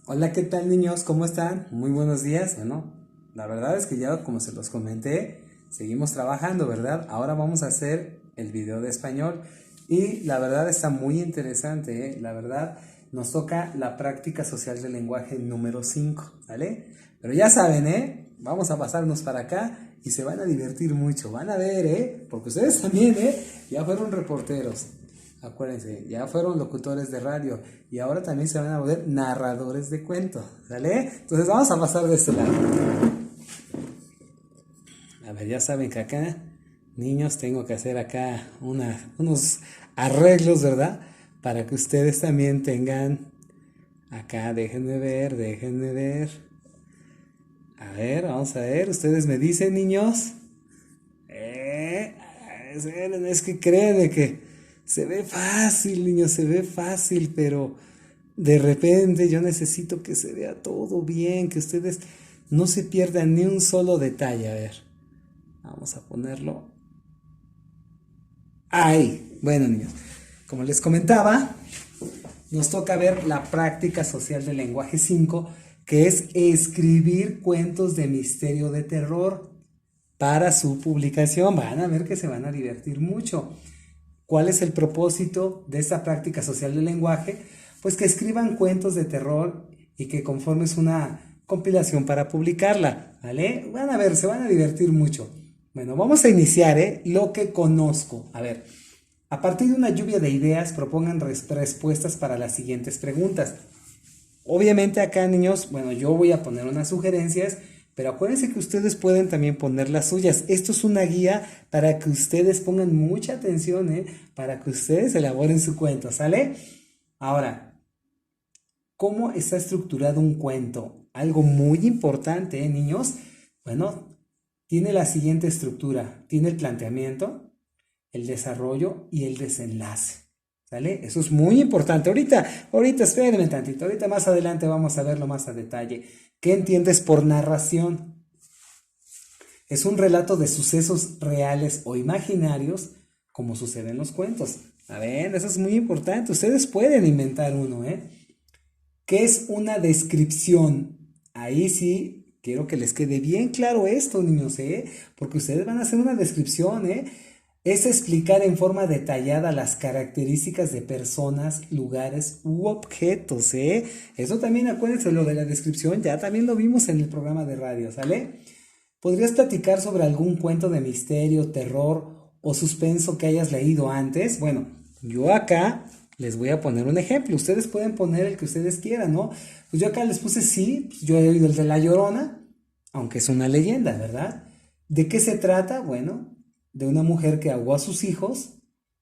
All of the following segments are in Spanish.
Hola, ¿qué tal niños? ¿Cómo están? Muy buenos días. Bueno, la verdad es que ya como se los comenté, seguimos trabajando, ¿verdad? Ahora vamos a hacer el video de español y la verdad está muy interesante, ¿eh? La verdad nos toca la práctica social del lenguaje número 5, ¿vale? Pero ya saben, ¿eh? Vamos a pasarnos para acá y se van a divertir mucho, van a ver, ¿eh? Porque ustedes también, ¿eh? Ya fueron reporteros. Acuérdense, ya fueron locutores de radio y ahora también se van a volver narradores de cuentos, ¿sale? Entonces vamos a pasar de este lado. A ver, ya saben que acá, niños, tengo que hacer acá unos arreglos, ¿verdad? Para que ustedes también tengan acá, déjenme ver, déjenme ver. A ver, vamos a ver, ustedes me dicen, niños. Eh, es que créanme que se ve fácil, niños, se ve fácil, pero de repente yo necesito que se vea todo bien, que ustedes no se pierdan ni un solo detalle. A ver, vamos a ponerlo ahí. Bueno, niños, como les comentaba, nos toca ver la práctica social del lenguaje 5, que es escribir cuentos de misterio de terror para su publicación. Van a ver que se van a divertir mucho. ¿Cuál es el propósito de esta práctica social del lenguaje? Pues que escriban cuentos de terror y que conformes una compilación para publicarla, ¿vale? Van a ver, se van a divertir mucho. Bueno, vamos a iniciar, ¿eh? Lo que conozco. A ver, a partir de una lluvia de ideas, propongan respuestas para las siguientes preguntas. Obviamente acá, niños, bueno, yo voy a poner unas sugerencias, pero acuérdense que ustedes pueden también poner las suyas. Esto es una guía para que ustedes pongan mucha atención, ¿eh? Para que ustedes elaboren su cuento, ¿sale? Ahora, ¿cómo está estructurado un cuento? Algo muy importante, ¿eh, niños? Bueno, tiene la siguiente estructura. Tiene el planteamiento, el desarrollo y el desenlace. ¿Sale? Eso es muy importante. Ahorita espérenme tantito. Ahorita más adelante vamos a verlo más a detalle. ¿Qué entiendes por narración? Es un relato de sucesos reales o imaginarios, como sucede en los cuentos. A ver, eso es muy importante. Ustedes pueden inventar uno, ¿eh? ¿Qué es una descripción? Ahí sí quiero que les quede bien claro esto, niños, ¿eh? Porque ustedes van a hacer una descripción, ¿eh? Es explicar en forma detallada las características de personas, lugares u objetos, ¿eh? Eso también acuérdense, lo de la descripción, ya también lo vimos en el programa de radio, ¿sale? ¿Podrías platicar sobre algún cuento de misterio, terror o suspenso que hayas leído antes? Bueno, yo acá les voy a poner un ejemplo. Ustedes pueden poner el que ustedes quieran, ¿no? Pues yo acá les puse sí, pues yo he oído el de La Llorona, aunque es una leyenda, ¿verdad? ¿De qué se trata? Bueno, de una mujer que ahogó a sus hijos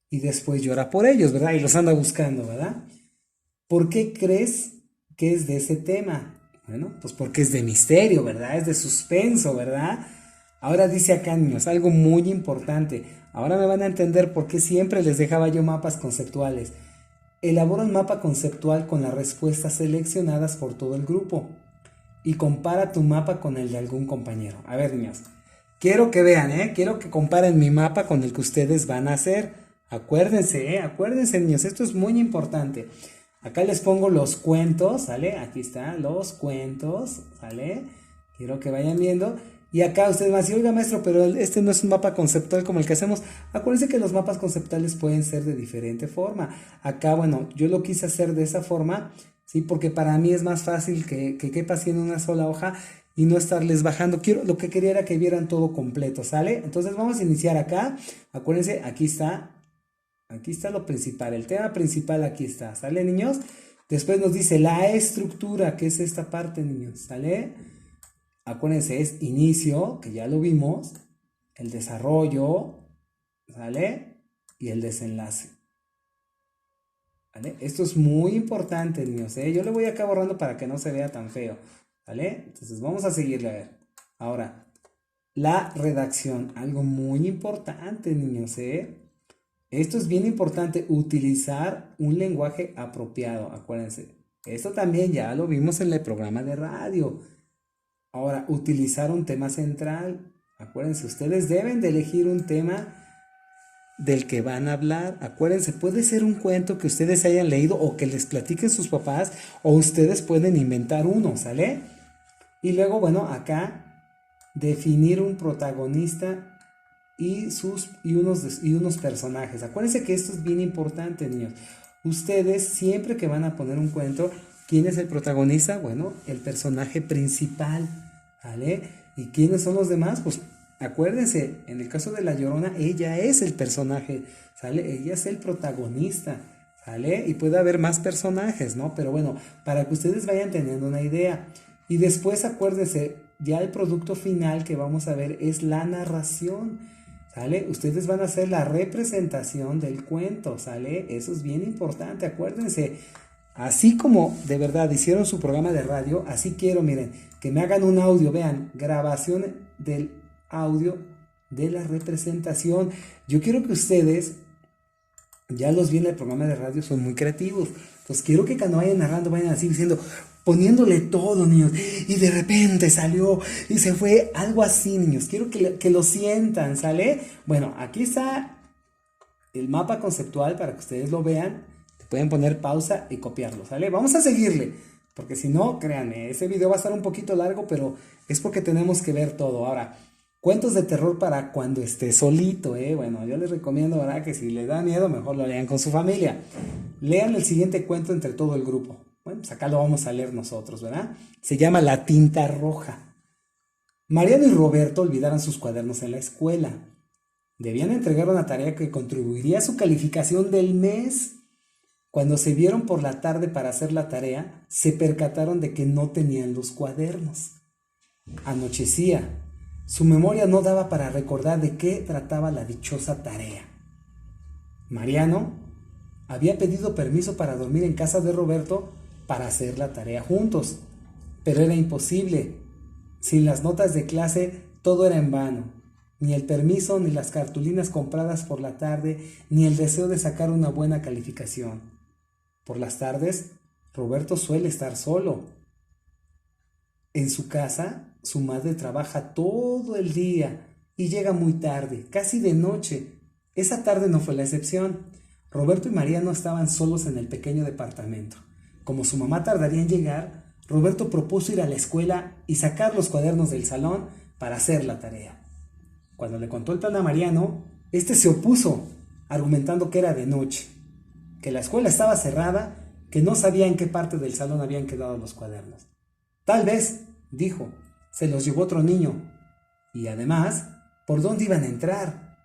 y después llora por ellos, ¿verdad? Y los anda buscando, ¿verdad? ¿Por qué crees que es de ese tema? Bueno, pues porque es de misterio, ¿verdad? Es de suspenso, ¿verdad? Ahora dice acá, niños, algo muy importante. Ahora me van a entender por qué siempre les dejaba yo mapas conceptuales. Elabora un mapa conceptual con las respuestas seleccionadas por todo el grupo y compara tu mapa con el de algún compañero. A ver, niños, quiero que vean, ¿eh? Quiero que comparen mi mapa con el que ustedes van a hacer. Acuérdense, ¿eh? Acuérdense, niños, esto es muy importante. Acá les pongo los cuentos, ¿sale? Aquí están los cuentos, ¿sale? Quiero que vayan viendo. Y acá ustedes van a decir, oiga maestro, pero este no es un mapa conceptual como el que hacemos. Acuérdense que los mapas conceptuales pueden ser de diferente forma. Acá, bueno, yo lo quise hacer de esa forma, ¿sí? Porque para mí es más fácil que quepa así en una sola hoja y no estarles bajando. Lo que quería era que vieran todo completo, ¿sale? Entonces vamos a iniciar acá. Acuérdense, aquí está lo principal, el tema principal aquí está, ¿sale, niños? Después nos dice la estructura, que es esta parte, niños, ¿sale? Acuérdense, es inicio, que ya lo vimos, el desarrollo, ¿sale? Y el desenlace, ¿vale? Esto es muy importante, niños, ¿eh? Yo le voy acá borrando para que no se vea tan feo, ¿vale? Entonces vamos a seguirle a ver. Ahora, la redacción, algo muy importante, niños, ¿eh? Esto es bien importante, utilizar un lenguaje apropiado, acuérdense. Esto también ya lo vimos en el programa de radio. Ahora, utilizar un tema central. Acuérdense, ustedes deben de elegir un tema del que van a hablar. Acuérdense, puede ser un cuento que ustedes hayan leído o que les platiquen sus papás, o ustedes pueden inventar uno, ¿sale? Y luego, bueno, acá definir un protagonista y unos personajes. Acuérdense que esto es bien importante, niños. Ustedes siempre que van a poner un cuento, ¿quién es el protagonista? Bueno, el personaje principal, ¿vale? ¿Y quiénes son los demás? Pues acuérdense, en el caso de La Llorona, ella es el personaje, ¿sale? Ella es el protagonista, ¿sale? Y puede haber más personajes, ¿no? Pero bueno, para que ustedes vayan teniendo una idea. Y después acuérdense, ya el producto final que vamos a ver es la narración, ¿sale? Ustedes van a hacer la representación del cuento, ¿sale? Eso es bien importante, acuérdense. Así como de verdad hicieron su programa de radio, así quiero, miren, que me hagan un audio, vean, grabación del audio de la representación. Yo quiero que ustedes, ya los vi en el programa de radio, son muy creativos. Pues quiero que cuando vayan narrando, vayan así diciendo, poniéndole todo, niños. Y de repente salió y se fue, algo así, niños. Quiero que lo sientan, ¿sale? Bueno, aquí está el mapa conceptual para que ustedes lo vean. Pueden poner pausa y copiarlo, ¿sale? Vamos a seguirle, porque si no, créanme, ese video va a estar un poquito largo, pero es porque tenemos que ver todo. Ahora, cuentos de terror para cuando esté solito, ¿eh? Bueno, yo les recomiendo, ¿verdad? Que si les da miedo, mejor lo lean con su familia. Lean el siguiente cuento entre todo el grupo. Bueno, pues acá lo vamos a leer nosotros, ¿verdad? Se llama La tinta roja. Mariano y Roberto olvidaron sus cuadernos en la escuela. Debían entregar una tarea que contribuiría a su calificación del mes. Cuando se vieron por la tarde para hacer la tarea, se percataron de que no tenían los cuadernos. Anochecía. Su memoria no daba para recordar de qué trataba la dichosa tarea. Mariano había pedido permiso para dormir en casa de Roberto para hacer la tarea juntos, pero era imposible. Sin las notas de clase, todo era en vano. Ni el permiso, ni las cartulinas compradas por la tarde, ni el deseo de sacar una buena calificación. Por las tardes, Roberto suele estar solo. En su casa, su madre trabaja todo el día y llega muy tarde, casi de noche. Esa tarde no fue la excepción. Roberto y Mariano estaban solos en el pequeño departamento. Como su mamá tardaría en llegar, Roberto propuso ir a la escuela y sacar los cuadernos del salón para hacer la tarea. Cuando le contó el plan a Mariano, este se opuso, argumentando que era de noche, que la escuela estaba cerrada, que no sabía en qué parte del salón habían quedado los cuadernos. Tal vez, dijo, se los llevó otro niño. Y además, ¿por dónde iban a entrar?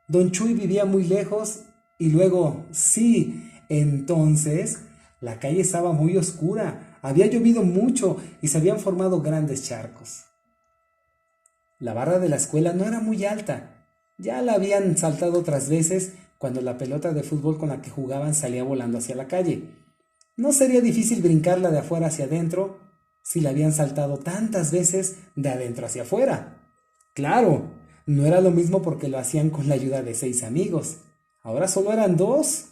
Don Chuy vivía muy lejos y luego, sí, entonces, la calle estaba muy oscura, había llovido mucho y se habían formado grandes charcos. La barra de la escuela no era muy alta, ya la habían saltado otras veces cuando la pelota de fútbol con la que jugaban salía volando hacia la calle. No sería difícil brincarla de afuera hacia adentro si la habían saltado tantas veces de adentro hacia afuera. Claro, no era lo mismo porque lo hacían con la ayuda de 6 amigos. Ahora solo eran 2.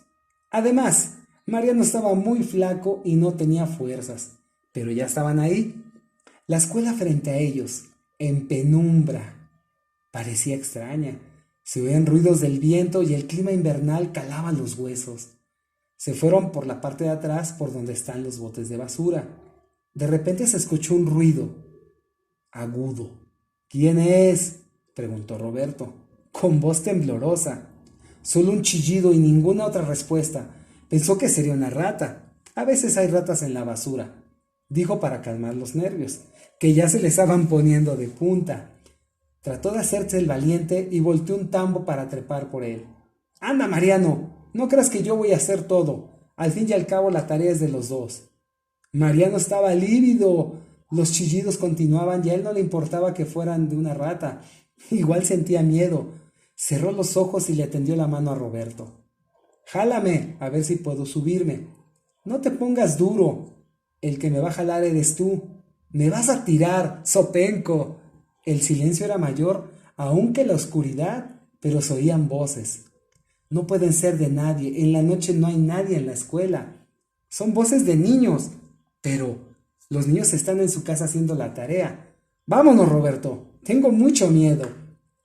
Además, Mariano estaba muy flaco y no tenía fuerzas, pero ya estaban ahí. La escuela frente a ellos, en penumbra, parecía extraña. Se oían ruidos del viento y el clima invernal calaba los huesos. Se fueron por la parte de atrás por donde están los botes de basura. De repente se escuchó un ruido agudo. ¿Quién es?, preguntó Roberto, con voz temblorosa. Solo un chillido y ninguna otra respuesta. Pensó que sería una rata. A veces hay ratas en la basura, dijo para calmar los nervios, que ya se le estaban poniendo de punta. Trató de hacerse el valiente y volteó un tambo para trepar por él. ¡Anda, Mariano! No creas que yo voy a hacer todo. Al fin y al cabo la tarea es de los 2. Mariano estaba lívido. Los chillidos continuaban y a él no le importaba que fueran de una rata. Igual sentía miedo. Cerró los ojos y le tendió la mano a Roberto. Jálame, a ver si puedo subirme. No te pongas duro. El que me va a jalar eres tú. Me vas a tirar, zopenco. El silencio era mayor, aún que la oscuridad, pero se oían voces. No pueden ser de nadie. En la noche no hay nadie en la escuela. Son voces de niños. Pero los niños están en su casa haciendo la tarea. Vámonos, Roberto. Tengo mucho miedo.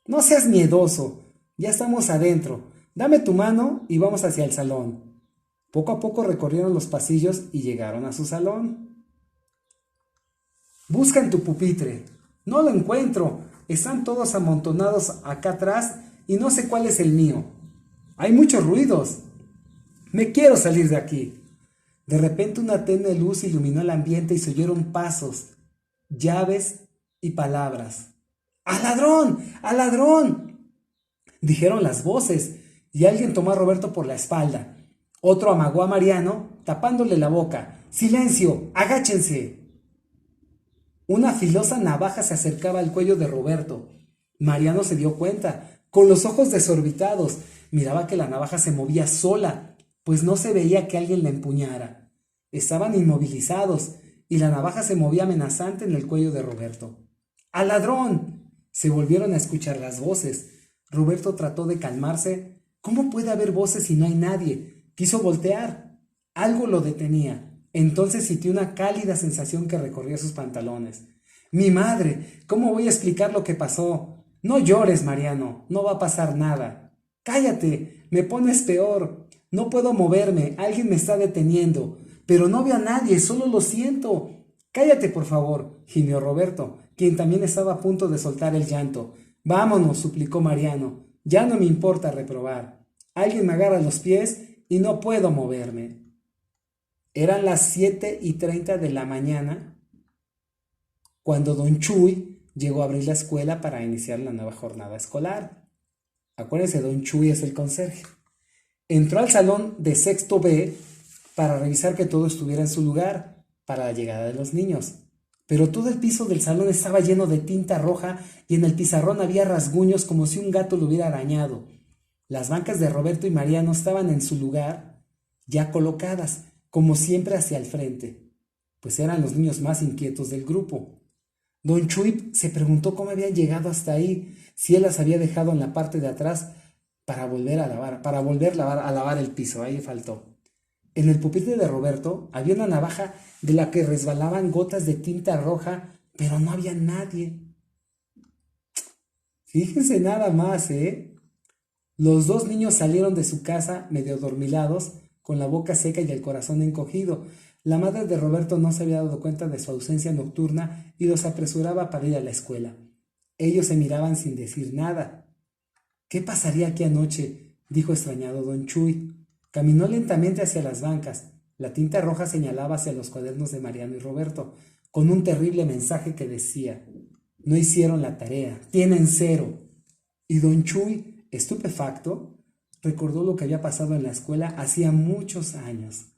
No seas miedoso. Ya estamos adentro. Dame tu mano y vamos hacia el salón. Poco a poco recorrieron los pasillos y llegaron a su salón. Busca en tu pupitre. No lo encuentro. Están todos amontonados acá atrás y no sé cuál es el mío. Hay muchos ruidos. Me quiero salir de aquí. De repente una tenue luz iluminó el ambiente y se oyeron pasos, llaves y palabras. ¡Al ladrón! ¡Al ladrón!, dijeron las voces, y alguien tomó a Roberto por la espalda. Otro amagó a Mariano, tapándole la boca. ¡Silencio! ¡Agáchense! Una filosa navaja se acercaba al cuello de Roberto. Mariano se dio cuenta, con los ojos desorbitados. Miraba que la navaja se movía sola, pues no se veía que alguien la empuñara. Estaban inmovilizados, y la navaja se movía amenazante en el cuello de Roberto. ¡Al ladrón! Se volvieron a escuchar las voces. Roberto trató de calmarse. ¿Cómo puede haber voces si no hay nadie? Quiso voltear. Algo lo detenía. Entonces sintió una cálida sensación que recorría sus pantalones. ¡Mi madre! ¿Cómo voy a explicar lo que pasó? No llores, Mariano. No va a pasar nada. ¡Cállate! Me pones peor. No puedo moverme. Alguien me está deteniendo. Pero no veo a nadie. Solo lo siento. Cállate, por favor, gimió Roberto, quien también estaba a punto de soltar el llanto. Vámonos, suplicó Mariano. Ya no me importa reprobar. Alguien me agarra los pies y no puedo moverme. Eran las 7:30 de la mañana cuando don Chuy llegó a abrir la escuela para iniciar la nueva jornada escolar. Acuérdense, don Chuy es el conserje. Entró al salón de sexto B para revisar que todo estuviera en su lugar para la llegada de los niños. Pero todo el piso del salón estaba lleno de tinta roja y en el pizarrón había rasguños como si un gato lo hubiera arañado. Las bancas de Roberto y Mariano estaban en su lugar, ya colocadas, como siempre hacia el frente, pues eran los niños más inquietos del grupo. Don Chuy se preguntó cómo habían llegado hasta ahí, si él las había dejado en la parte de atrás para volver a lavar el piso. Ahí faltó. En el pupitre de Roberto había una navaja de la que resbalaban gotas de tinta roja, pero no había nadie. Fíjense nada más, ¿eh? Los dos niños salieron de su casa medio dormilados, con la boca seca y el corazón encogido. La madre de Roberto no se había dado cuenta de su ausencia nocturna y los apresuraba para ir a la escuela. Ellos se miraban sin decir nada. ¿Qué pasaría aquí anoche?, dijo extrañado don Chuy. Caminó lentamente hacia las bancas. La tinta roja señalaba hacia los cuadernos de Mariano y Roberto, con un terrible mensaje que decía: no hicieron la tarea, tienen 0. Y don Chuy, estupefacto, recordó lo que había pasado en la escuela hacía muchos años.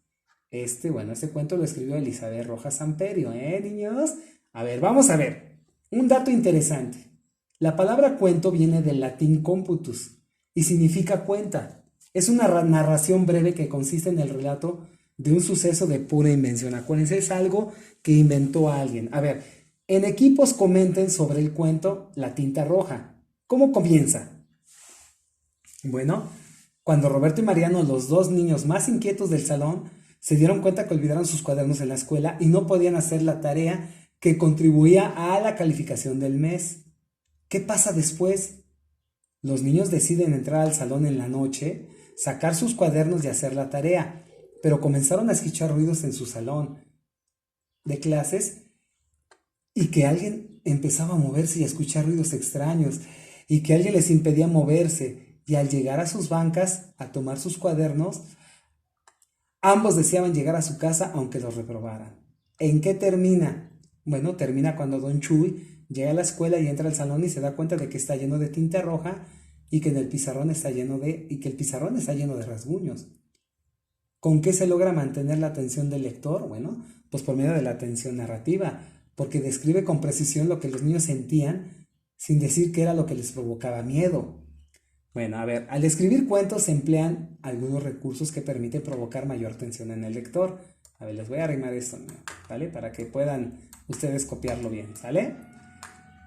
Este cuento lo escribió Elizabeth Rojas Samperio, niños? A ver, vamos a ver. Un dato interesante. La palabra cuento viene del latín computus y significa cuenta. Es una narración breve que consiste en el relato de un suceso de pura invención. Acuérdense, es algo que inventó alguien. A ver, en equipos comenten sobre el cuento La tinta roja. ¿Cómo comienza? Bueno, cuando Roberto y Mariano, los dos niños más inquietos del salón, se dieron cuenta que olvidaron sus cuadernos en la escuela y no podían hacer la tarea que contribuía a la calificación del mes. ¿Qué pasa después? Los niños deciden entrar al salón en la noche, sacar sus cuadernos y hacer la tarea, pero comenzaron a escuchar ruidos en su salón de clases y que alguien empezaba a moverse y a escuchar ruidos extraños y que alguien les impedía moverse, y al llegar a sus bancas a tomar sus cuadernos, ambos deseaban llegar a su casa aunque los reprobaran. ¿En qué termina? Bueno, termina cuando don Chuy llega a la escuela y entra al salón y se da cuenta de que está lleno de tinta roja y que el pizarrón está lleno de rasguños. ¿Con qué se logra mantener la atención del lector? Bueno, pues por medio de la atención narrativa, porque describe con precisión lo que los niños sentían sin decir qué era lo que les provocaba miedo. Bueno, a ver, al escribir cuentos se emplean algunos recursos que permiten provocar mayor tensión en el lector. A ver, les voy a arrimar esto, ¿vale? Para que puedan ustedes copiarlo bien, ¿sale?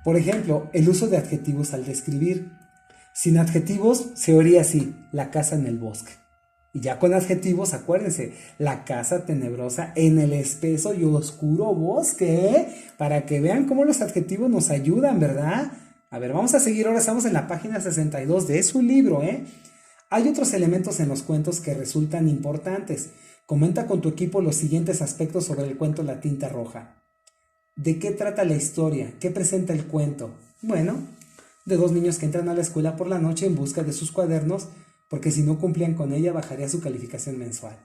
Por ejemplo, el uso de adjetivos al describir. Sin adjetivos se oiría así: la casa en el bosque. Y ya con adjetivos, acuérdense: la casa tenebrosa en el espeso y oscuro bosque, ¿eh? Para que vean cómo los adjetivos nos ayudan, ¿verdad? A ver, vamos a seguir. Ahora estamos en la página 62 de su libro, ¿eh? Hay otros elementos en los cuentos que resultan importantes. Comenta con tu equipo los siguientes aspectos sobre el cuento La tinta roja. ¿De qué trata la historia? ¿Qué presenta el cuento? Bueno, de dos niños que entran a la escuela por la noche en busca de sus cuadernos, porque si no cumplían con ella bajaría su calificación mensual.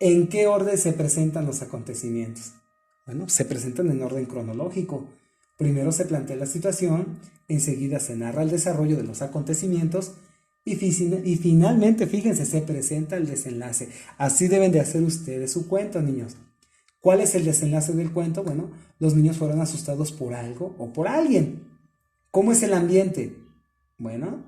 ¿En qué orden se presentan los acontecimientos? Bueno, se presentan en orden cronológico. Primero se plantea la situación, enseguida se narra el desarrollo de los acontecimientos y finalmente, fíjense, se presenta el desenlace. Así deben de hacer ustedes su cuento, niños. ¿Cuál es el desenlace del cuento? Bueno, los niños fueron asustados por algo o por alguien. ¿Cómo es el ambiente? Bueno,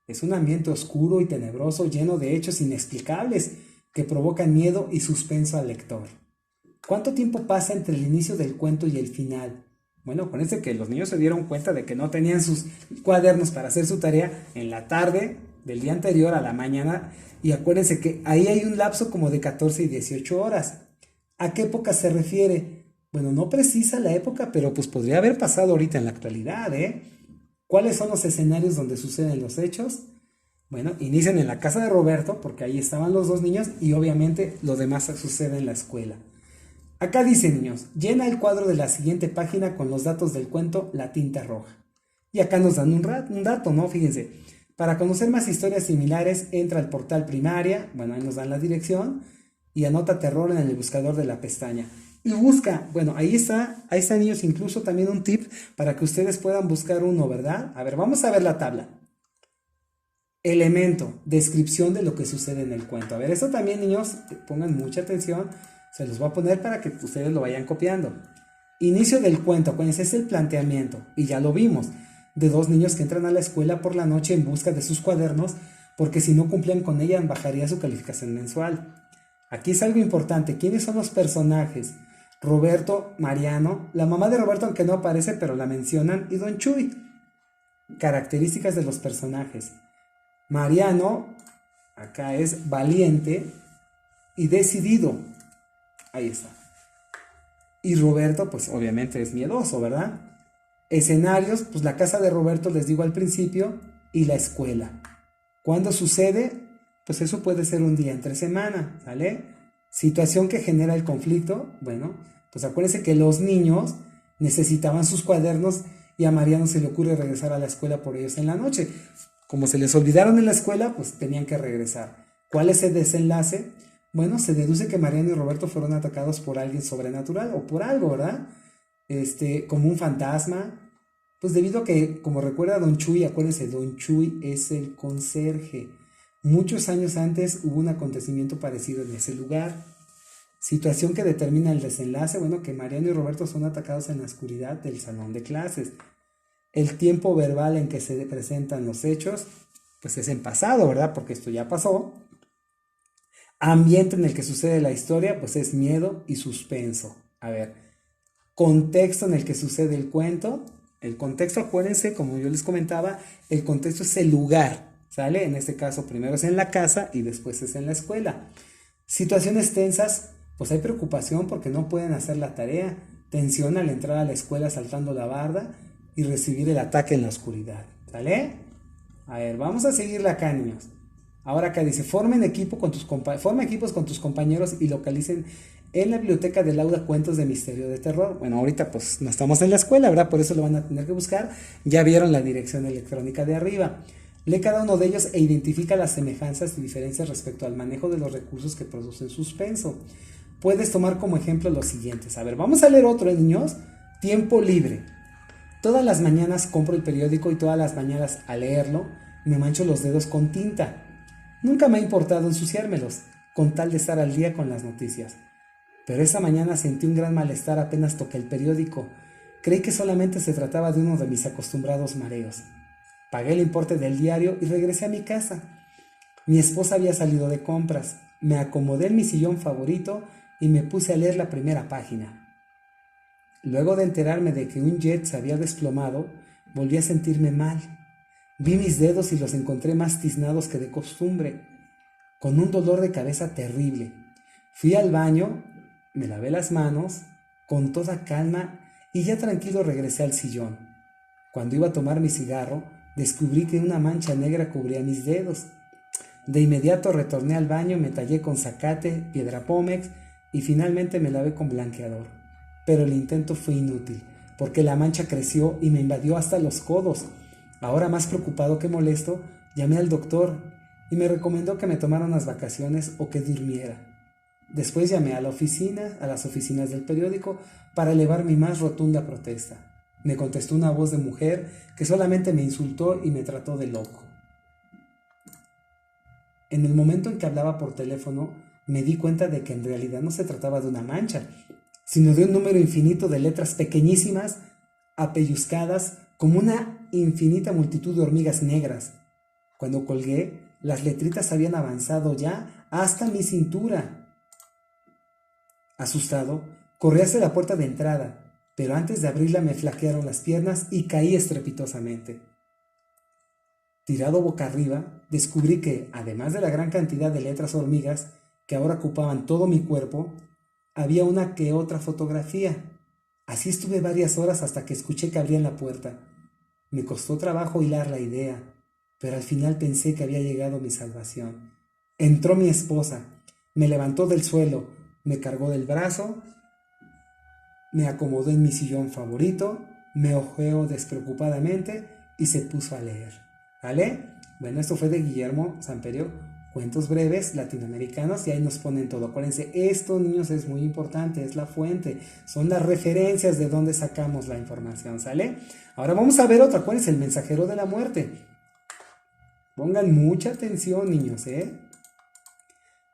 es un ambiente oscuro y tenebroso, lleno de hechos inexplicables que provocan miedo y suspenso al lector. ¿Cuánto tiempo pasa entre el inicio del cuento y el final? Bueno, acuérdense que los niños se dieron cuenta de que no tenían sus cuadernos para hacer su tarea en la tarde del día anterior a la mañana, y acuérdense que ahí hay un lapso como de 14 y 18 horas. ¿A qué época se refiere? Bueno, no precisa la época, pero pues podría haber pasado ahorita en la actualidad, ¿eh? ¿Cuáles son los escenarios donde suceden los hechos? Bueno, inician en la casa de Roberto, porque ahí estaban los dos niños, y obviamente lo demás sucede en la escuela. Acá dice, niños, llena el cuadro de la siguiente página con los datos del cuento La tinta roja. Y acá nos dan un dato, ¿no? Fíjense, para conocer más historias similares, entra al portal Primaria, bueno, ahí nos dan la dirección, y anota terror en el buscador de la pestaña. Y busca, bueno, ahí está, niños, incluso también un tip para que ustedes puedan buscar uno, ¿verdad? A ver, vamos a ver la tabla. Elemento, descripción de lo que sucede en el cuento. A ver, esto también, niños, pongan mucha atención, se los voy a poner para que ustedes lo vayan copiando. Inicio del cuento, acuérdense, es el planteamiento, y ya lo vimos, de dos niños que entran a la escuela por la noche en busca de sus cuadernos, porque si no cumplían con ella bajaría su calificación mensual. Aquí es algo importante, ¿quiénes son los personajes? Roberto, Mariano, la mamá de Roberto aunque no aparece pero la mencionan, y Don Chuy. Características de los personajes. Mariano, acá es valiente y decidido. Ahí está. Y Roberto, pues obviamente es miedoso, ¿verdad? Escenarios, pues la casa de Roberto les digo al principio, y la escuela. ¿Cuándo sucede? Pues eso puede ser un día entre semana, ¿vale? Situación que genera el conflicto, bueno, pues acuérdense que los niños necesitaban sus cuadernos y a Mariano se le ocurre regresar a la escuela por ellos en la noche. Como se les olvidaron en la escuela, pues tenían que regresar. ¿Cuál es el desenlace? Bueno, se deduce que Mariano y Roberto fueron atacados por alguien sobrenatural o por algo, ¿verdad? Como un fantasma. Pues debido a que, como recuerda Don Chuy, acuérdense, Don Chuy es el conserje. Muchos años antes hubo un acontecimiento parecido en ese lugar. Situación que determina el desenlace, bueno, que Mariano y Roberto son atacados en la oscuridad del salón de clases. El tiempo verbal en que se presentan los hechos, pues es en pasado, ¿verdad? Porque esto ya pasó. Ambiente en el que sucede la historia, pues es miedo y suspenso. A ver, contexto en el que sucede el cuento. El contexto, acuérdense, como yo les comentaba, el contexto es el lugar, ¿sale? En este caso, primero es en la casa y después es en la escuela. Situaciones tensas, pues hay preocupación porque no pueden hacer la tarea. Tensión al entrar a la escuela saltando la barda y recibir el ataque en la oscuridad, ¿sale? A ver, vamos a seguirle acá, niños. Ahora acá dice, forma equipos con tus compañeros y localicen en la biblioteca del aula cuentos de misterio de terror. Bueno, ahorita pues no estamos en la escuela, ¿verdad? Por eso lo van a tener que buscar. Ya vieron la dirección electrónica de arriba. Lee cada uno de ellos e identifica las semejanzas y diferencias respecto al manejo de los recursos que producen suspenso. Puedes tomar como ejemplo los siguientes. A ver, vamos a leer otro, niños. Tiempo libre. Todas las mañanas compro el periódico y todas las mañanas al leerlo me mancho los dedos con tinta. Nunca me ha importado ensuciármelos, con tal de estar al día con las noticias. Pero esa mañana sentí un gran malestar apenas toqué el periódico. Creí que solamente se trataba de uno de mis acostumbrados mareos. Pagué el importe del diario y regresé a mi casa. Mi esposa había salido de compras. Me acomodé en mi sillón favorito y me puse a leer la primera página. Luego de enterarme de que un jet se había desplomado, volví a sentirme mal. Vi mis dedos y los encontré más tiznados que de costumbre, con un dolor de cabeza terrible. Fui al baño, me lavé las manos, con toda calma, y ya tranquilo regresé al sillón. Cuando iba a tomar mi cigarro, descubrí que una mancha negra cubría mis dedos. De inmediato retorné al baño, me tallé con zacate, piedra pómex y finalmente me lavé con blanqueador. Pero el intento fue inútil, porque la mancha creció y me invadió hasta los codos. Ahora, más preocupado que molesto, llamé al doctor y me recomendó que me tomara unas vacaciones o que durmiera. Después llamé a las oficinas del periódico, para elevar mi más rotunda protesta. Me contestó una voz de mujer que solamente me insultó y me trató de loco. En el momento en que hablaba por teléfono, me di cuenta de que en realidad no se trataba de una mancha, sino de un número infinito de letras pequeñísimas, apelluzcadas, como una infinita multitud de hormigas negras. Cuando colgué, las letritas habían avanzado ya hasta mi cintura. Asustado, corrí hacia la puerta de entrada, pero antes de abrirla me flaquearon las piernas y caí estrepitosamente. Tirado boca arriba, descubrí que, además de la gran cantidad de letras hormigas que ahora ocupaban todo mi cuerpo, había una que otra fotografía. Así estuve varias horas hasta que escuché que abrían la puerta. Me costó trabajo hilar la idea, pero al final pensé que había llegado mi salvación. Entró mi esposa, me levantó del suelo, me cargó del brazo, me acomodó en mi sillón favorito, me ojeó despreocupadamente y se puso a leer. ¿Vale? Bueno, esto fue de Guillermo Samperio, cuentos breves latinoamericanos, y ahí nos ponen todo. Acuérdense, esto, niños, es muy importante, es la fuente, son las referencias de donde sacamos la información, ¿sale? Ahora vamos a ver otra. ¿Cuál es el mensajero de la muerte? Pongan mucha atención, niños, ¿eh?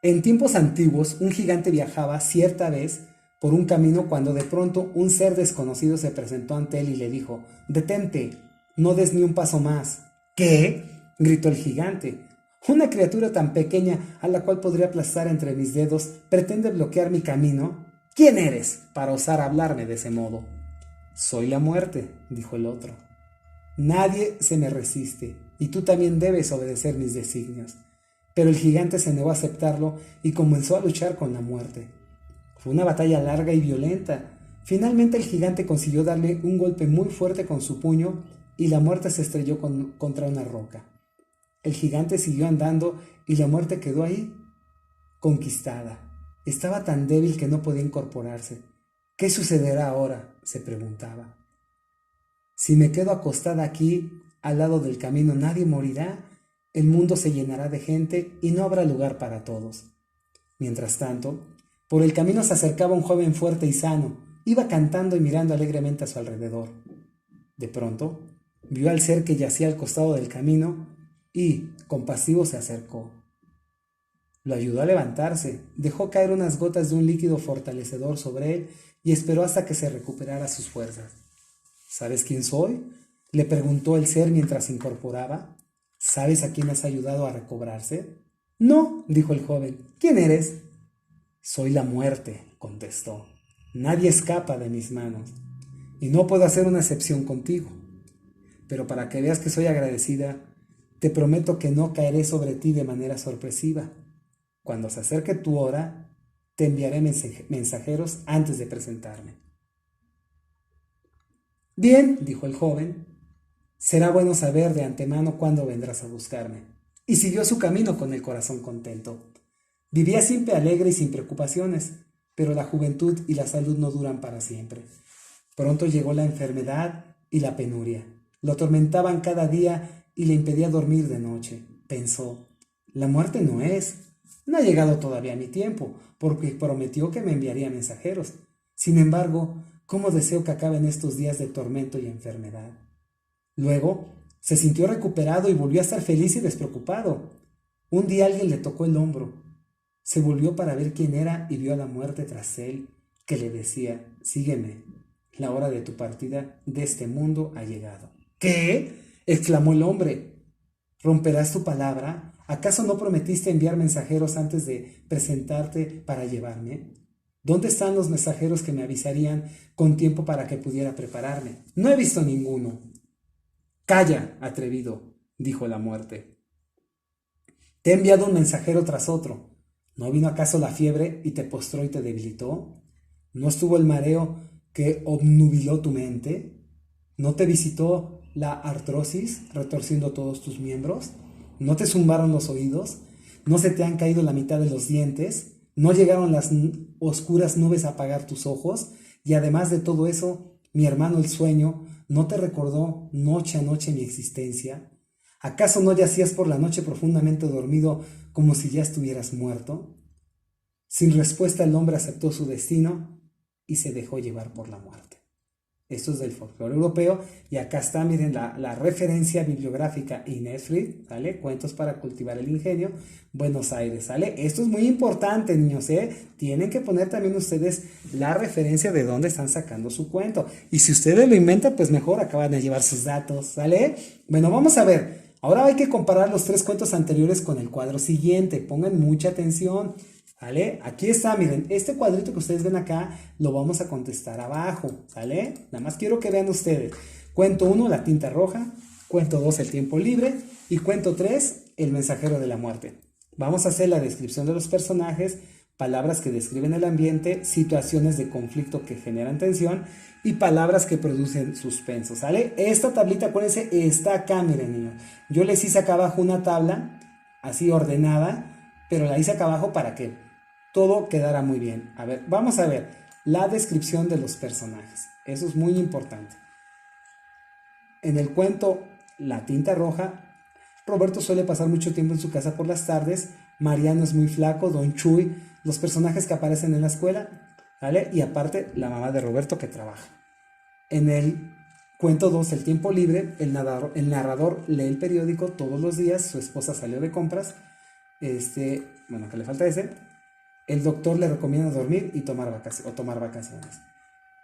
En tiempos antiguos, un gigante viajaba cierta vez por un camino cuando de pronto un ser desconocido se presentó ante él y le dijo: «Detente, no des ni un paso más». «¿Qué?», gritó el gigante. «¿Una criatura tan pequeña a la cual podría aplastar entre mis dedos pretende bloquear mi camino? ¿Quién eres para osar hablarme de ese modo?». «Soy la muerte», dijo el otro. «Nadie se me resiste, y tú también debes obedecer mis designios». Pero el gigante se negó a aceptarlo y comenzó a luchar con la muerte. Fue una batalla larga y violenta. Finalmente el gigante consiguió darle un golpe muy fuerte con su puño y la muerte se estrelló contra una roca. El gigante siguió andando y la muerte quedó ahí, conquistada. Estaba tan débil que no podía incorporarse. «¿Qué sucederá ahora?», se preguntaba. «Si me quedo acostada aquí, al lado del camino, nadie morirá. El mundo se llenará de gente y no habrá lugar para todos». Mientras tanto, por el camino se acercaba un joven fuerte y sano. Iba cantando y mirando alegremente a su alrededor. De pronto, vio al ser que yacía al costado del camino y, compasivo, se acercó. Lo ayudó a levantarse, dejó caer unas gotas de un líquido fortalecedor sobre él y esperó hasta que se recuperara sus fuerzas. «¿Sabes quién soy?», le preguntó el ser mientras se incorporaba. «¿Sabes a quién has ayudado a recobrarse?». «No», dijo el joven. «¿Quién eres?». «Soy la muerte», contestó. «Nadie escapa de mis manos, y no puedo hacer una excepción contigo. Pero para que veas que soy agradecida, te prometo que no caeré sobre ti de manera sorpresiva. Cuando se acerque tu hora, te enviaré mensajeros antes de presentarme». «Bien», dijo el joven, «será bueno saber de antemano cuándo vendrás a buscarme». Y siguió su camino con el corazón contento. Vivía siempre alegre y sin preocupaciones, pero la juventud y la salud no duran para siempre. Pronto llegó la enfermedad y la penuria. Lo atormentaban cada día y le impedía dormir de noche. Pensó: «La muerte no ha llegado todavía mi tiempo, porque prometió que me enviaría mensajeros. Sin embargo, ¿cómo deseo que acaben estos días de tormento y enfermedad?». Luego se sintió recuperado y volvió a estar feliz y despreocupado. Un día alguien le tocó el hombro. Se volvió para ver quién era y vio a la muerte tras él, que le decía: «Sígueme, la hora de tu partida de este mundo ha llegado». «¿Qué?», exclamó el hombre. «¿Romperás tu palabra? ¿Acaso no prometiste enviar mensajeros antes de presentarte para llevarme? ¿Dónde están los mensajeros que me avisarían con tiempo para que pudiera prepararme? No he visto ninguno». «Calla, atrevido», dijo la muerte. «Te he enviado un mensajero tras otro. ¿No vino acaso la fiebre y te postró y te debilitó? ¿No estuvo el mareo que obnubiló tu mente? ¿No te visitó la artrosis retorciendo todos tus miembros? ¿No te zumbaron los oídos? no se te han caído la mitad de los dientes, no llegaron las oscuras nubes a apagar tus ojos, y además de todo eso, mi hermano el sueño no te recordó noche a noche mi existencia. ¿Acaso no yacías por la noche profundamente dormido como si ya estuvieras muerto? Sin respuesta el hombre aceptó su destino y se dejó llevar por la muerte. Esto es del folclore europeo, y acá está, miren, la referencia bibliográfica Inés Fried, ¿sale? Cuentos para cultivar el ingenio, Buenos Aires, ¿sale? Esto es muy importante, niños, ¿eh? Tienen que poner también ustedes la referencia de dónde están sacando su cuento. Y si ustedes lo inventan, pues mejor, acaban de llevar sus datos, ¿sale? Bueno, vamos a ver. Ahora hay que comparar los 3 cuentos anteriores con el cuadro siguiente. Pongan mucha atención. ¿Sale? Aquí está, miren, este cuadrito que ustedes ven acá lo vamos a contestar abajo, ¿sale? Nada más quiero que vean ustedes. Cuento 1, la tinta roja. Cuento 2, el tiempo libre. Y cuento 3, el mensajero de la muerte. Vamos a hacer la descripción de los personajes, palabras que describen el ambiente, situaciones de conflicto que generan tensión y palabras que producen suspenso, ¿sale? Esta tablita, acuérdense, está acá, miren, niños. Yo les hice acá abajo una tabla, así ordenada, pero la hice acá abajo para que todo quedará muy bien. A ver, vamos a ver la descripción de los personajes. Eso es muy importante. En el cuento La tinta roja, Roberto suele pasar mucho tiempo en su casa por las tardes. Mariano es muy flaco, Don Chuy, los personajes que aparecen en la escuela, ¿vale? Y aparte, la mamá de Roberto que trabaja. En el cuento 2, El tiempo libre, el narrador lee el periódico todos los días. Su esposa salió de compras. Bueno, que le falta ese. El doctor le recomienda dormir y tomar vacaciones.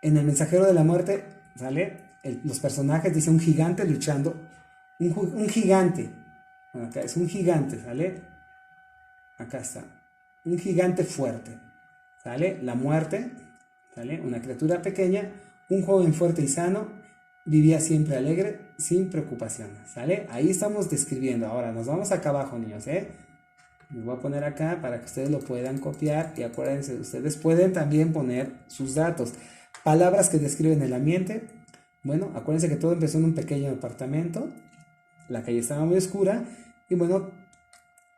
En el mensajero de la muerte, ¿sale? Los personajes dicen un gigante luchando. Un gigante. Bueno, acá es un gigante, ¿sale? Acá está. Un gigante fuerte, ¿sale? La muerte, ¿sale? Una criatura pequeña. Un joven fuerte y sano. Vivía siempre alegre, sin preocupaciones, ¿sale? Ahí estamos describiendo. Ahora nos vamos acá abajo, niños, ¿eh? Les voy a poner acá para que ustedes lo puedan copiar, y acuérdense, ustedes pueden también poner sus datos. Palabras que describen el ambiente. Bueno, acuérdense que todo empezó en un pequeño departamento. La calle estaba muy oscura y bueno,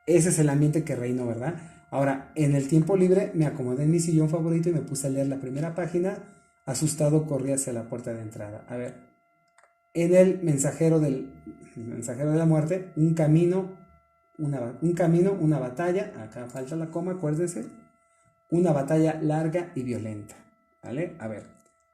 ese es el ambiente que reinó, ¿verdad? Ahora, en el tiempo libre me acomodé en mi sillón favorito y me puse a leer la primera página. Asustado corrí hacia la puerta de entrada. A ver, en el mensajero de la muerte, un camino, una batalla, acá falta la coma, acuérdense, una batalla larga y violenta, ¿vale? A ver,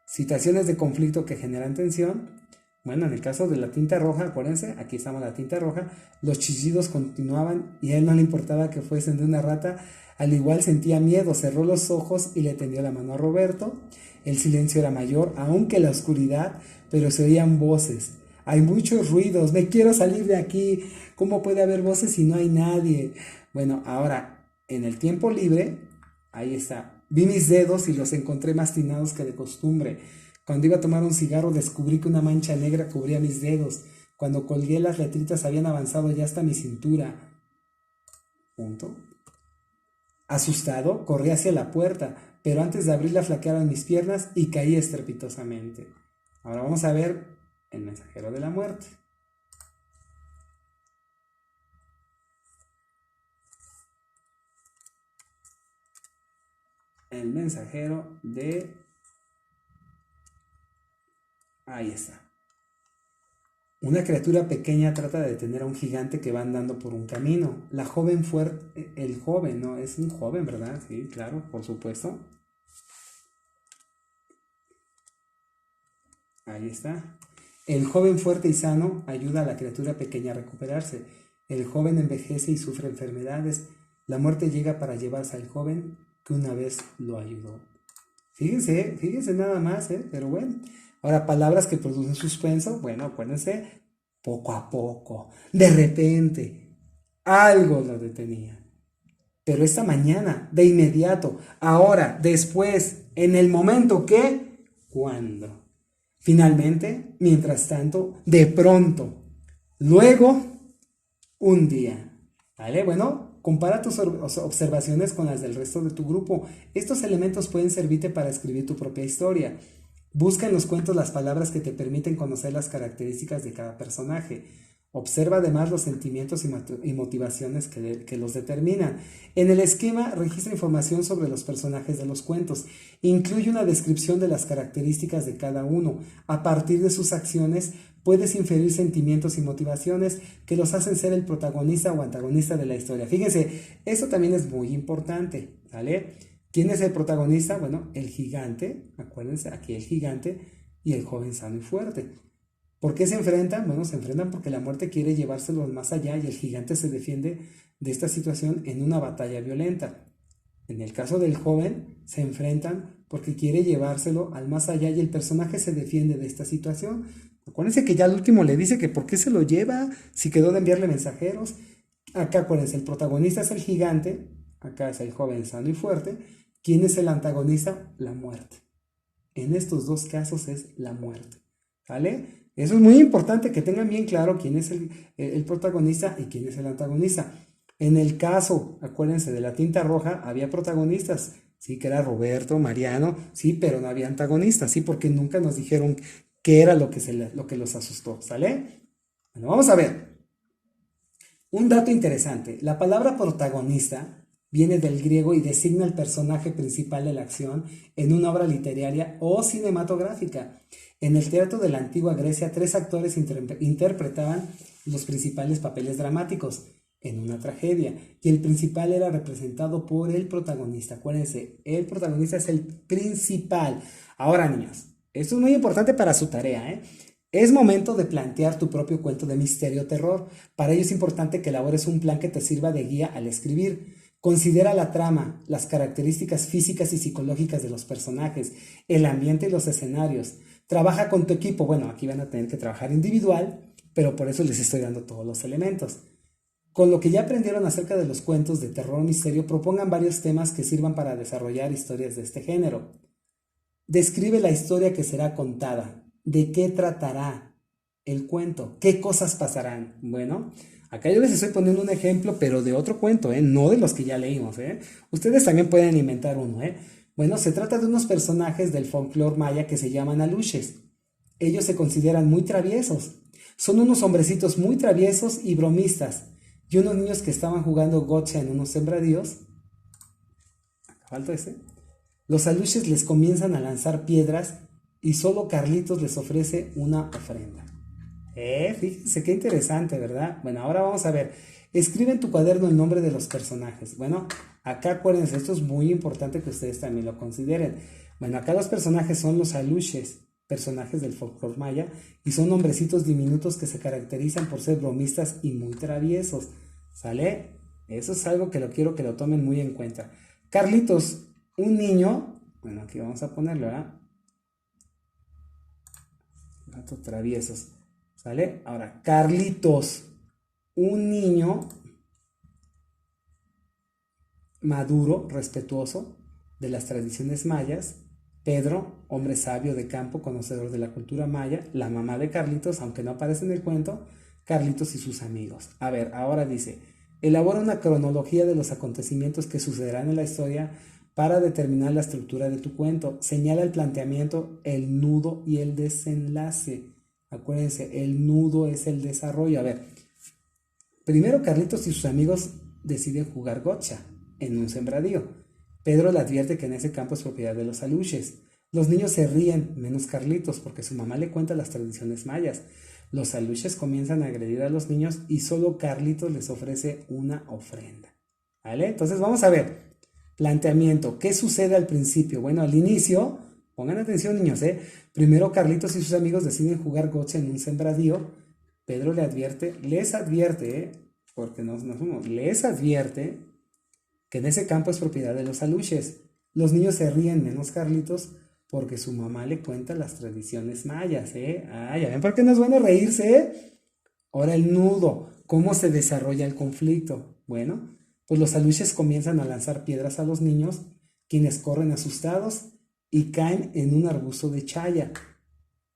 situaciones de conflicto que generan tensión. Bueno, en el caso de la tinta roja, acuérdense, aquí estamos la tinta roja, los chillidos continuaban y a él no le importaba que fuesen de una rata, al igual sentía miedo, cerró los ojos y le tendió la mano a Roberto. El silencio era mayor, aunque la oscuridad, pero se oían voces. Hay muchos ruidos, me quiero salir de aquí. ¿Cómo puede haber voces si no hay nadie? Bueno, ahora, en el tiempo libre, ahí está. Vi mis dedos y los encontré más tinados que de costumbre. Cuando iba a tomar un cigarro descubrí que una mancha negra cubría mis dedos. Cuando colgué las letritas habían avanzado ya hasta mi cintura. Punto. Asustado, corrí hacia la puerta, pero antes de abrirla flaquearon mis piernas y caí estrepitosamente. Ahora vamos a ver el mensajero de la muerte. El mensajero de... Ahí está. Una criatura pequeña trata de detener a un gigante que va andando por un camino. La joven fuerte, el joven, ¿no? Es un joven, ¿verdad? Sí, claro, por supuesto. Ahí está. El joven fuerte y sano ayuda a la criatura pequeña a recuperarse. El joven envejece y sufre enfermedades. La muerte llega para llevarse al joven que una vez lo ayudó. Fíjense nada más, pero bueno. Ahora, palabras que producen suspenso. Bueno, acuérdense, poco a poco, de repente, algo lo detenía. Pero esta mañana, de inmediato, ahora, después, en el momento que, ¿cuándo? Finalmente, mientras tanto, de pronto, luego, un día. ¿Vale? Bueno, compara tus observaciones con las del resto de tu grupo. Estos elementos pueden servirte para escribir tu propia historia. Busca en los cuentos las palabras que te permiten conocer las características de cada personaje. Observa además los sentimientos y motivaciones que los determinan. En el esquema registra información sobre los personajes de los cuentos. Incluye una descripción de las características de cada uno. A partir de sus acciones puedes inferir sentimientos y motivaciones que los hacen ser el protagonista o antagonista de la historia. Fíjense, eso también es muy importante, ¿vale? ¿Quién es el protagonista? Bueno, el gigante, acuérdense, aquí el gigante y el joven sano y fuerte. ¿Por qué se enfrentan? Bueno, se enfrentan porque la muerte quiere llevárselos más allá y el gigante se defiende de esta situación en una batalla violenta. En el caso del joven, se enfrentan porque quiere llevárselo al más allá y el personaje se defiende de esta situación. Acuérdense que ya al último le dice que por qué se lo lleva, si quedó de enviarle mensajeros. Acá acuérdense, el protagonista es el gigante, acá es el joven sano y fuerte. ¿Quién es el antagonista? La muerte. En estos dos casos es la muerte, ¿vale? Eso es muy importante que tengan bien claro quién es el protagonista y quién es el antagonista. En el caso, acuérdense, de la tinta roja, había protagonistas, sí, que era Roberto, Mariano, sí, pero no había antagonistas, sí, porque nunca nos dijeron qué era lo que los asustó, ¿sale? Bueno, vamos a ver. Un dato interesante, la palabra protagonista viene del griego y designa el personaje principal de la acción en una obra literaria o cinematográfica. En el teatro de la antigua Grecia, 3 actores interpretaban los principales papeles dramáticos en una tragedia y el principal era representado por el protagonista. Acuérdense, el protagonista es el principal. Ahora, niños, esto es muy importante para su tarea, ¿eh? Es momento de plantear tu propio cuento de misterio o terror. Para ello es importante que elabores un plan que te sirva de guía al escribir. Considera la trama, las características físicas y psicológicas de los personajes, el ambiente y los escenarios. Trabaja con tu equipo. Bueno, aquí van a tener que trabajar individual, pero por eso les estoy dando todos los elementos. Con lo que ya aprendieron acerca de los cuentos de terror o misterio, propongan varios temas que sirvan para desarrollar historias de este género. Describe la historia que será contada. ¿De qué tratará el cuento? ¿Qué cosas pasarán? Bueno, acá yo les estoy poniendo un ejemplo, pero de otro cuento, no de los que ya leímos. Ustedes también pueden inventar uno. Bueno, se trata de unos personajes del folclore maya que se llaman aluches. Ellos se consideran muy traviesos. Son unos hombrecitos muy traviesos y bromistas. Y unos niños que estaban jugando gotcha en unos sembradíos. Acá falta ese. Los aluches les comienzan a lanzar piedras y solo Carlitos les ofrece una ofrenda. Fíjense qué interesante, ¿verdad? Bueno, ahora vamos a ver. Escribe en tu cuaderno el nombre de los personajes. Bueno, acá acuérdense, esto es muy importante que ustedes también lo consideren. Bueno, acá los personajes son los aluches, personajes del folclore maya, y son hombrecitos diminutos que se caracterizan por ser bromistas y muy traviesos. ¿Sale? Eso es algo que lo quiero que lo tomen muy en cuenta. Carlitos, un niño, bueno, aquí vamos a ponerlo, ¿verdad? Gatos traviesos, ¿sale? Ahora, Carlitos, un niño maduro, respetuoso de las tradiciones mayas. Pedro, hombre sabio de campo, conocedor de la cultura maya. La mamá de Carlitos, aunque no aparece en el cuento, Carlitos y sus amigos. A ver, ahora dice, elabora una cronología de los acontecimientos que sucederán en la historia para determinar la estructura de tu cuento. Señala el planteamiento, el nudo y el desenlace. Acuérdense, el nudo es el desarrollo. A ver, primero Carlitos y sus amigos deciden jugar gotcha en un sembradío. Pedro le advierte que en ese campo es propiedad de los aluches. Los niños se ríen, menos Carlitos, porque su mamá le cuenta las tradiciones mayas. Los aluches comienzan a agredir a los niños y solo Carlitos les ofrece una ofrenda. ¿Vale? Entonces vamos a ver. Planteamiento. ¿Qué sucede al principio? Bueno, al inicio, pongan atención niños, primero Carlitos y sus amigos deciden jugar gotcha en un sembradío. Pedro les advierte, porque les advierte que en ese campo es propiedad de los aluches. Los niños se ríen, menos Carlitos, porque su mamá le cuenta las tradiciones mayas, ya ven por qué no es bueno reírse, Ahora el nudo, ¿cómo se desarrolla el conflicto? Bueno, pues los aluches comienzan a lanzar piedras a los niños, quienes corren asustados y caen en un arbusto de chaya.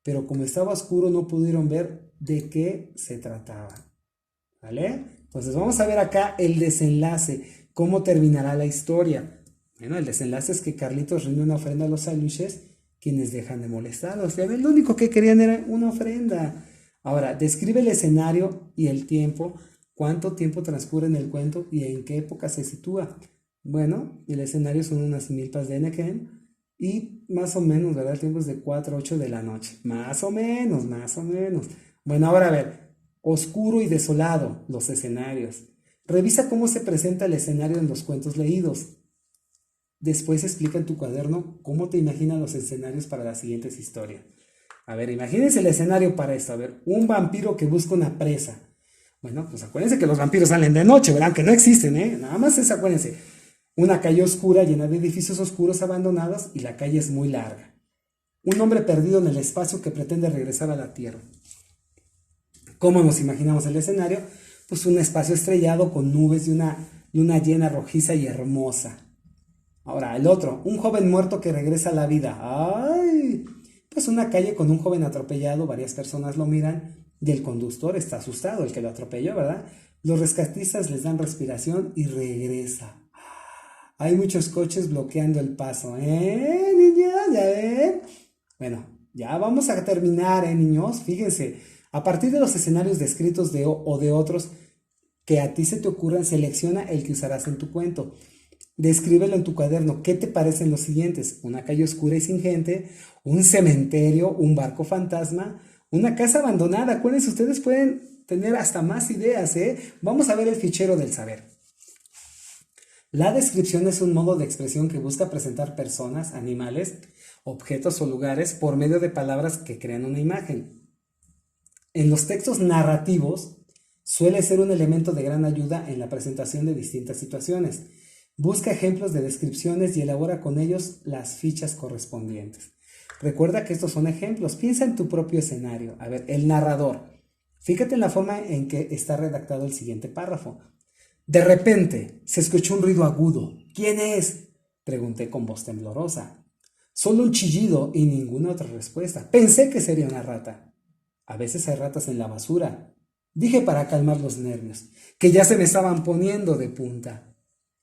Pero como estaba oscuro no pudieron ver de qué se trataba. ¿Vale? Entonces vamos a ver acá el desenlace, cómo terminará la historia. Bueno, el desenlace es que Carlitos rinde una ofrenda a los aluches, quienes dejan de molestarlos. Lo único que querían era una ofrenda. Ahora, describe el escenario y el tiempo, cuánto tiempo transcurre en el cuento y en qué época se sitúa. Bueno, el escenario son unas milpas de Anaheim y más o menos, ¿verdad? El tiempo es de 4 a 8 de la noche. Más o menos, más o menos. Bueno, ahora a ver, oscuro y desolado, los escenarios. Revisa cómo se presenta el escenario en los cuentos leídos. Después explica en tu cuaderno cómo te imaginas los escenarios para las siguientes historias. A ver, imagínense el escenario para esto. A ver, un vampiro que busca una presa. Bueno, pues acuérdense que los vampiros salen de noche, ¿verdad? Que no existen, ¿eh? Nada más es, acuérdense, una calle oscura llena de edificios oscuros abandonados y la calle es muy larga. Un hombre perdido en el espacio que pretende regresar a la Tierra. ¿Cómo nos imaginamos el escenario? Pues un espacio estrellado con nubes y una luna llena rojiza y hermosa. Ahora, el otro, un joven muerto que regresa a la vida. ¡Ay! Pues una calle con un joven atropellado, varias personas lo miran y el conductor está asustado, el que lo atropelló, ¿verdad? Los rescatistas les dan respiración y regresa. Hay muchos coches bloqueando el paso, niños? ¿Ya ven? Bueno, ya vamos a terminar, niños. Fíjense, a partir de los escenarios descritos o de otros que a ti se te ocurran, selecciona el que usarás en tu cuento. Descríbelo en tu cuaderno. ¿Qué te parecen los siguientes? Una calle oscura y sin gente, un cementerio, un barco fantasma, una casa abandonada. Acuérdense, ustedes pueden tener hasta más ideas, Vamos a ver el fichero del saber. La descripción es un modo de expresión que busca presentar personas, animales, objetos o lugares por medio de palabras que crean una imagen. En los textos narrativos suele ser un elemento de gran ayuda en la presentación de distintas situaciones. Busca ejemplos de descripciones y elabora con ellos las fichas correspondientes. Recuerda que estos son ejemplos. Piensa en tu propio escenario. A ver, el narrador. Fíjate en la forma en que está redactado el siguiente párrafo. De repente se escuchó un ruido agudo. ¿Quién es? Pregunté con voz temblorosa. Solo un chillido y ninguna otra respuesta. Pensé que sería una rata. A veces hay ratas en la basura. Dije para calmar los nervios, que ya se me estaban poniendo de punta.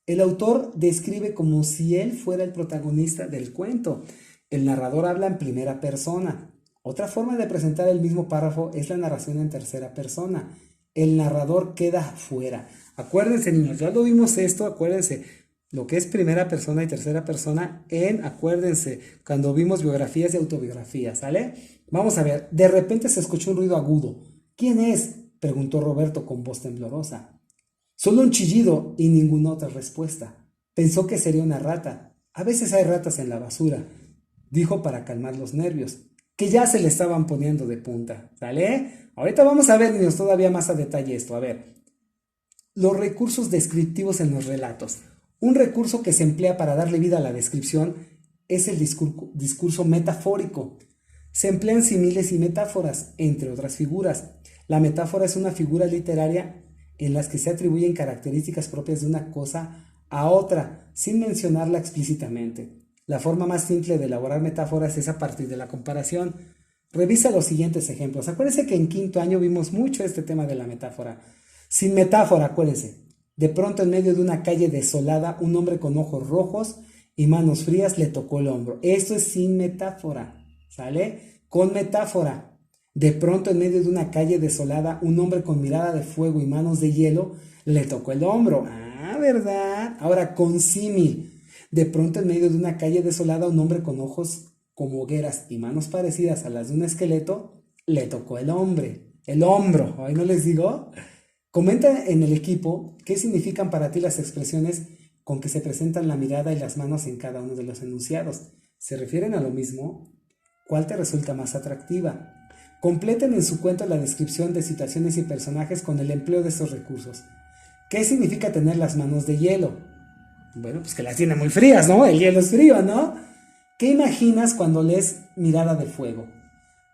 El autor describe como si él fuera el protagonista del cuento. El narrador habla en primera persona. Otra forma de presentar el mismo párrafo es la narración en tercera persona. El narrador queda fuera. Acuérdense, niños, ya lo vimos esto, acuérdense, lo que es primera persona y tercera persona acuérdense, cuando vimos biografías y autobiografías, ¿sale? Vamos a ver, de repente se escuchó un ruido agudo. ¿Quién es? Preguntó Roberto con voz temblorosa. Solo un chillido y ninguna otra respuesta. Pensó que sería una rata. A veces hay ratas en la basura, dijo para calmar los nervios, que ya se le estaban poniendo de punta, ¿sale? Ahorita vamos a ver, niños, todavía más a detalle esto. A ver, los recursos descriptivos en los relatos. Un recurso que se emplea para darle vida a la descripción es el discurso metafórico. Se emplean símiles y metáforas, entre otras figuras. La metáfora es una figura literaria en las que se atribuyen características propias de una cosa a otra, sin mencionarla explícitamente. La forma más simple de elaborar metáforas es a partir de la comparación. Revisa los siguientes ejemplos. Acuérdense que en quinto año vimos mucho este tema de la metáfora. Sin metáfora, acuérdense. De pronto, en medio de una calle desolada, un hombre con ojos rojos y manos frías le tocó el hombro. Esto es sin metáfora, ¿sale? Con metáfora. De pronto, en medio de una calle desolada, un hombre con mirada de fuego y manos de hielo le tocó el hombro. Ah, ¿verdad? Ahora, con símil. De pronto, en medio de una calle desolada, un hombre con ojos como hogueras y manos parecidas a las de un esqueleto le tocó el hombro. ¿Ay, no les digo? Comenta en el equipo qué significan para ti las expresiones con que se presentan la mirada y las manos en cada uno de los enunciados. ¿Se refieren a lo mismo? ¿Cuál te resulta más atractiva? Completen en su cuento la descripción de situaciones y personajes con el empleo de estos recursos. ¿Qué significa tener las manos de hielo? Bueno, pues que las tiene muy frías, ¿no? El hielo es frío, ¿no? ¿Qué imaginas cuando lees mirada de fuego?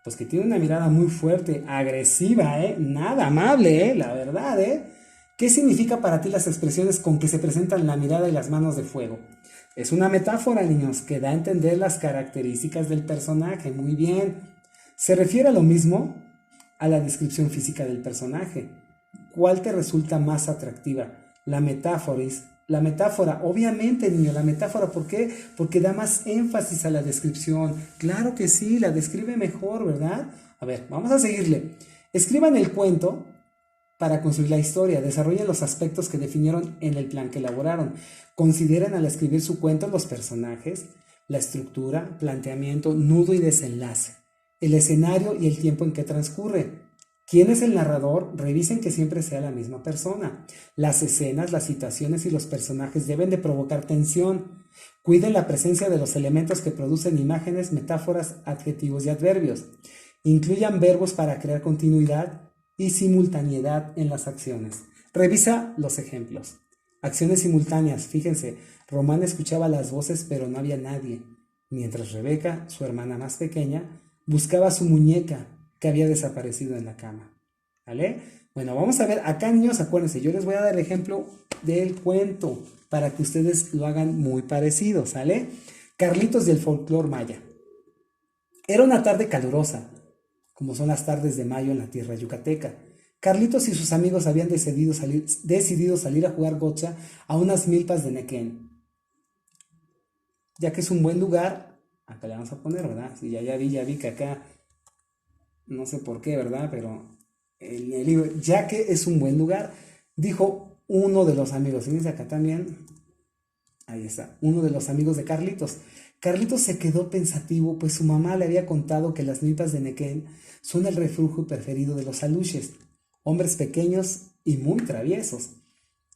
Pues que tiene una mirada muy fuerte, agresiva, nada amable, la verdad, ¿Qué significa para ti las expresiones con que se presentan la mirada y las manos de fuego? Es una metáfora, niños, que da a entender las características del personaje. Muy bien. ¿Se refiere a lo mismo? A la descripción física del personaje. ¿Cuál te resulta más atractiva? La metáfora, obviamente, niño, la metáfora, ¿por qué? Porque da más énfasis a la descripción. Claro que sí, la describe mejor, ¿verdad? A ver, vamos a seguirle. Escriban el cuento para construir la historia, desarrollen los aspectos que definieron en el plan que elaboraron. Consideren al escribir su cuento los personajes, la estructura, planteamiento, nudo y desenlace, el escenario y el tiempo en que transcurre. ¿Quién es el narrador? Revisen que siempre sea la misma persona. Las escenas, las situaciones y los personajes deben de provocar tensión. Cuiden la presencia de los elementos que producen imágenes, metáforas, adjetivos y adverbios. Incluyan verbos para crear continuidad y simultaneidad en las acciones. Revisa los ejemplos. Acciones simultáneas. Fíjense, Román escuchaba las voces pero no había nadie, mientras Rebeca, su hermana más pequeña, buscaba su muñeca que había desaparecido en la cama. ¿Vale? Bueno, vamos a ver, acá niños, acuérdense, yo les voy a dar el ejemplo del cuento para que ustedes lo hagan muy parecido, ¿sale? Carlitos del folclor maya. Era una tarde calurosa, como son las tardes de mayo en la tierra yucateca. Carlitos y sus amigos habían decidido salir a jugar gocha a unas milpas de Nequén. Ya que es un buen lugar, acá le vamos a poner, ¿verdad? Sí, ya vi que acá, no sé por qué, ¿verdad? Pero en el libro, ya que es un buen lugar, dijo uno de los amigos, fíjense acá también, ahí está, uno de los amigos de Carlitos. Carlitos se quedó pensativo, pues su mamá le había contado que las milpas de Nequén son el refugio preferido de los aluches, hombres pequeños y muy traviesos.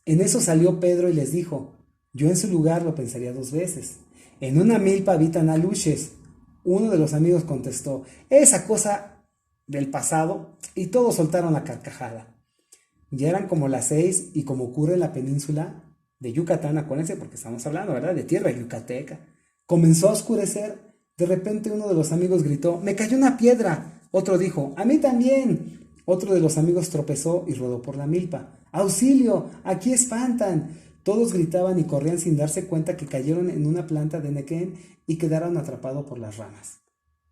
En eso salió Pedro y les dijo, yo en su lugar lo pensaría 2 veces. En una milpa habitan aluches. Uno de los amigos contestó, esa cosa del pasado, y todos soltaron la carcajada. Ya eran como las 6 y como ocurre en la península de Yucatán, acuérdense porque estamos hablando, ¿verdad? De tierra yucateca. Comenzó a oscurecer. De repente uno de los amigos gritó, me cayó una piedra. Otro dijo, a mí también. Otro de los amigos tropezó y rodó por la milpa. ¡Auxilio! ¡Aquí espantan! Todos gritaban y corrían sin darse cuenta que cayeron en una planta de Nequén y quedaron atrapados por las ramas.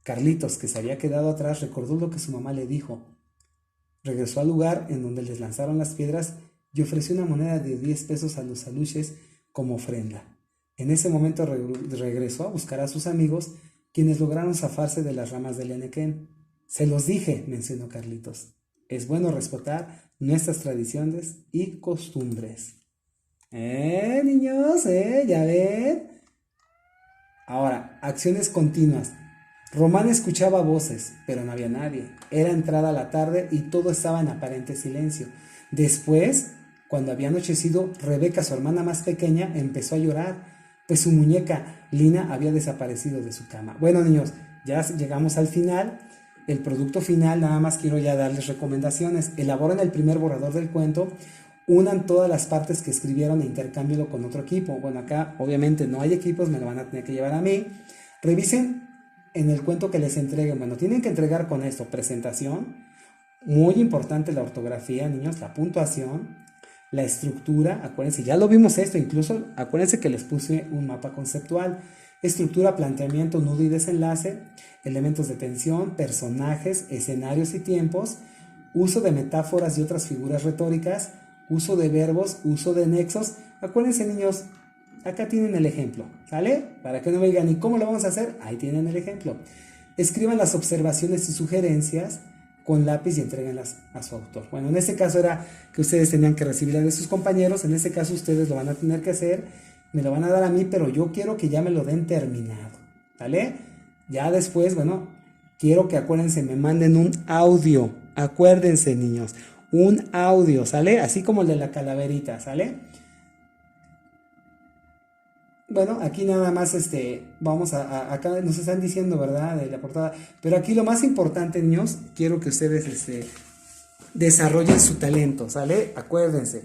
Carlitos, que se había quedado atrás, recordó lo que su mamá le dijo. Regresó al lugar en donde les lanzaron las piedras y ofreció una moneda de 10 pesos a los aluches como ofrenda. En ese momento regresó a buscar a sus amigos, quienes lograron zafarse de las ramas del Nequén. Se los dije, mencionó Carlitos. Es bueno respetar nuestras tradiciones y costumbres. Niños, ya ven. Ahora, acciones continuas. Román escuchaba voces, pero no había nadie. Era entrada la tarde y todo estaba en aparente silencio. Después, cuando había anochecido, Rebeca, su hermana más pequeña, empezó a llorar, pues su muñeca, Lina, había desaparecido de su cama. Bueno, niños, ya llegamos al final. El producto final, nada más quiero ya darles recomendaciones. Elaboren el primer borrador del cuento. Unan todas las partes que escribieron e intercámbienlo con otro equipo. Bueno, acá obviamente no hay equipos, me lo van a tener que llevar a mí. Revisen en el cuento que les entreguen. Bueno, tienen que entregar con esto, presentación, muy importante la ortografía, niños, la puntuación, la estructura, acuérdense, ya lo vimos esto, incluso acuérdense que les puse un mapa conceptual, estructura, planteamiento, nudo y desenlace, elementos de tensión, personajes, escenarios y tiempos, uso de metáforas y otras figuras retóricas, uso de verbos, uso de nexos. Acuérdense, niños, acá tienen el ejemplo, ¿sale? Para que no me digan, ¿y cómo lo vamos a hacer? Ahí tienen el ejemplo. Escriban las observaciones y sugerencias con lápiz y entréguenlas a su autor. Bueno, en este caso era que ustedes tenían que recibirla de sus compañeros. En este caso ustedes lo van a tener que hacer. Me lo van a dar a mí, pero yo quiero que ya me lo den terminado, ¿vale? Ya después, bueno, quiero que, acuérdense, me manden un audio. Acuérdense, niños, un audio, ¿sale? Así como el de la calaverita, ¿sale? Bueno, aquí nada más, vamos acá nos están diciendo, ¿verdad? De la portada. Pero aquí lo más importante, niños, quiero que ustedes, desarrollen su talento, ¿sale? Acuérdense.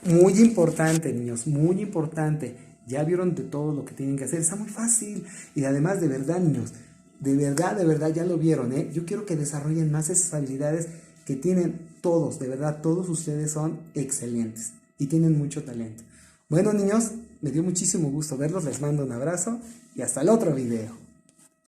Muy importante, niños, muy importante. Ya vieron de todo lo que tienen que hacer. Está muy fácil. Y además, de verdad, niños, de verdad, ya lo vieron, ¿eh? Yo quiero que desarrollen más esas habilidades que tienen todos. De verdad, todos ustedes son excelentes y tienen mucho talento. Bueno, niños, me dio muchísimo gusto verlos. Les mando un abrazo y hasta el otro video.